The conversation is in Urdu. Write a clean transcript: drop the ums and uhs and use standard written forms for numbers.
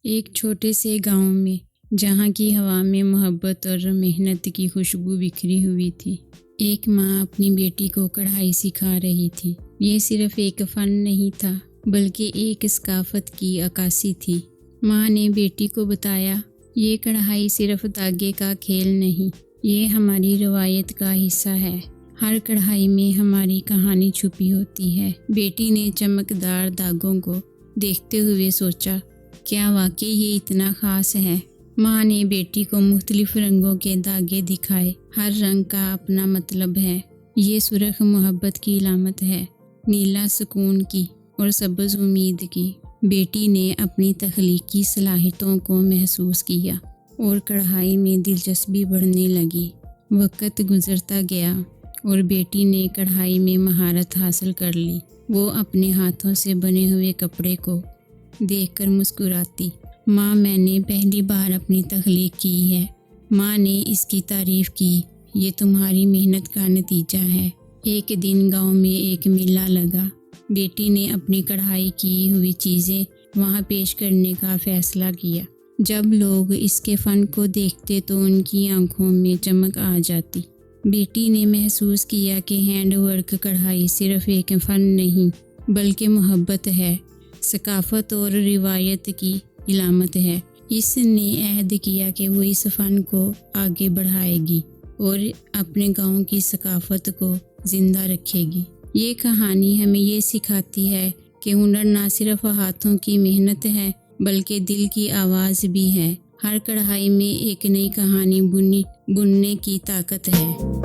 ایک چھوٹے سے گاؤں میں، جہاں کی ہوا میں محبت اور محنت کی خوشبو بکھری ہوئی تھی، ایک ماں اپنی بیٹی کو کڑھائی سکھا رہی تھی۔ یہ صرف ایک فن نہیں تھا، بلکہ ایک ثقافت کی عکاسی تھی۔ ماں نے بیٹی کو بتایا، یہ کڑھائی صرف دھاگے کا کھیل نہیں، یہ ہماری روایت کا حصہ ہے۔ ہر کڑھائی میں ہماری کہانی چھپی ہوتی ہے۔ بیٹی نے چمکدار دھاگوں کو دیکھتے ہوئے سوچا، کیا واقعی یہ اتنا خاص ہے؟ ماں نے بیٹی کو مختلف رنگوں کے دھاگے دکھائے۔ ہر رنگ کا اپنا مطلب ہے۔ یہ سرخ محبت کی علامت ہے، نیلا سکون کی، اور سبز امید کی۔ بیٹی نے اپنی تخلیقی صلاحیتوں کو محسوس کیا اور کڑھائی میں دلچسپی بڑھنے لگی۔ وقت گزرتا گیا اور بیٹی نے کڑھائی میں مہارت حاصل کر لی۔ وہ اپنے ہاتھوں سے بنے ہوئے کپڑے کو دیکھ کر مسکراتی، ماں میں نے پہلی بار اپنی تخلیق کی ہے۔ ماں نے اس کی تعریف کی، یہ تمہاری محنت کا نتیجہ ہے۔ ایک دن گاؤں میں ایک میلہ لگا۔ بیٹی نے اپنی کڑھائی کی ہوئی چیزیں وہاں پیش کرنے کا فیصلہ کیا۔ جب لوگ اس کے فن کو دیکھتے تو ان کی آنکھوں میں چمک آ جاتی۔ بیٹی نے محسوس کیا کہ ہینڈ ورک کڑھائی صرف ایک فن نہیں، بلکہ محبت ہے، ثقافت اور روایت کی علامت ہے۔ اس نے عہد کیا کہ وہ اس فن کو آگے بڑھائے گی اور اپنے گاؤں کی ثقافت کو زندہ رکھے گی۔ یہ کہانی ہمیں یہ سکھاتی ہے کہ ہنر نہ صرف ہاتھوں کی محنت ہے، بلکہ دل کی آواز بھی ہے۔ ہر کڑھائی میں ایک نئی کہانی بننے کی طاقت ہے۔